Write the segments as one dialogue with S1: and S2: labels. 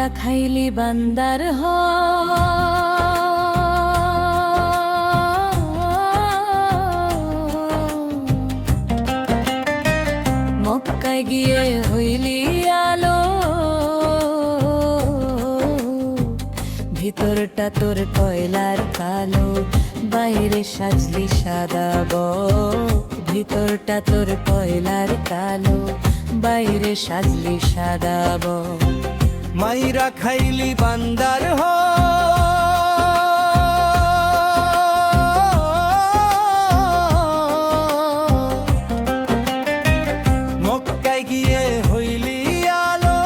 S1: মাইরা খাইলি বান্দার মক্কায় গিয়ে হইলি আলো, ভিতরটা তোর কয়লার কালো, বাইরে সাজলি সাদা ভিতরটা তোর কয়লার কালো, বাইরে সাজলি সাদা
S2: মাইরা খাইলি বান্দার মক্কায় গিয়ে হইলি আলো,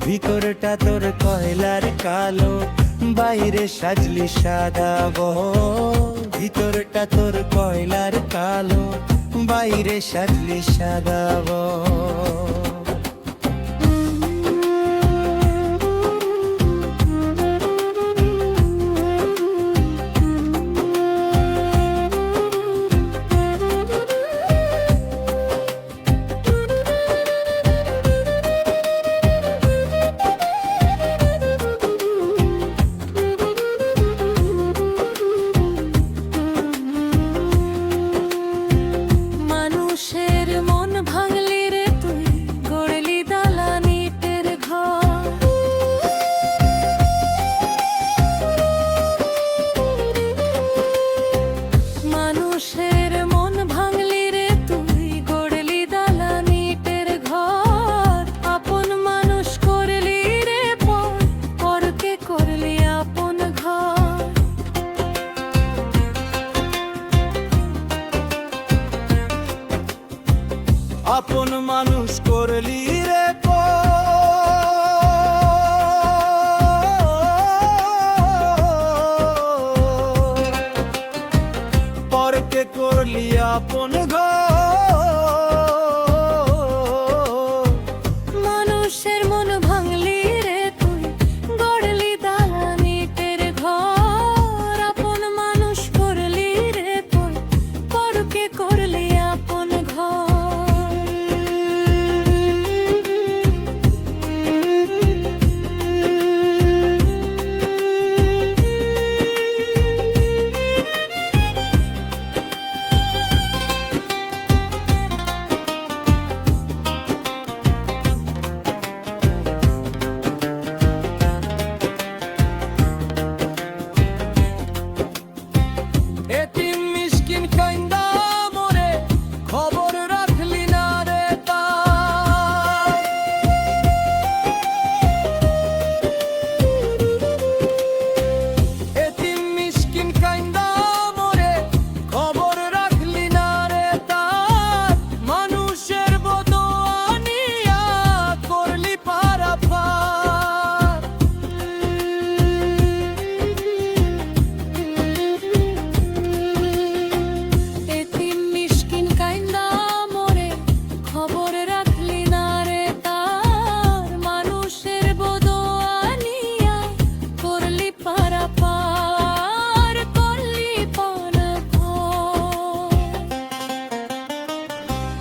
S2: ভিতরটা তোর কয়লার কালো, বাইরে সাজলি সাদা ভিতরটা তোর কয়লার কালো, বাইরে সাজলি সাদা আপন মানুষ করলি রে পরকে করলি আপন
S1: মানুষের মন ভাঙলি রে তুই, গড়লি দালানিটের ঘর, আপন মানুষ করলি রে তুই, পরকে করলি আপন ঘর।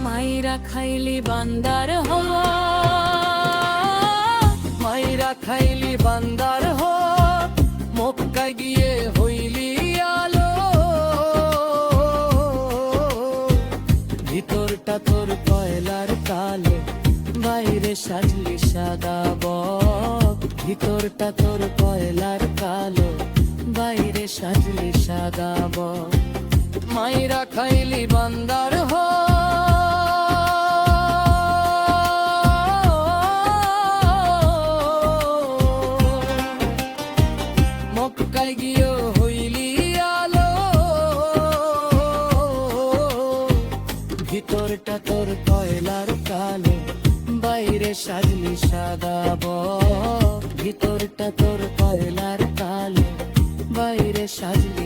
S1: মাইরা খাইলি বান্দার মাইরা খাইলি বান্দার মক্কায় গিয়ে হইলি আলো, ভিতরটা তোর কয়লার কালো, বাইরে সাজলি সাদা ভিতরটা তোর কয়লার কালো, বাইরে সাজলি সাদা মাইরা খাইলি বান্দার মক্কায় গিয়ে হইলি আলো, ভিতরটা তোর কয়লার কালো, বাইরে সাজলি সাদা ভিতরটা তোর কয়লার কালো, বাইরে সাজলি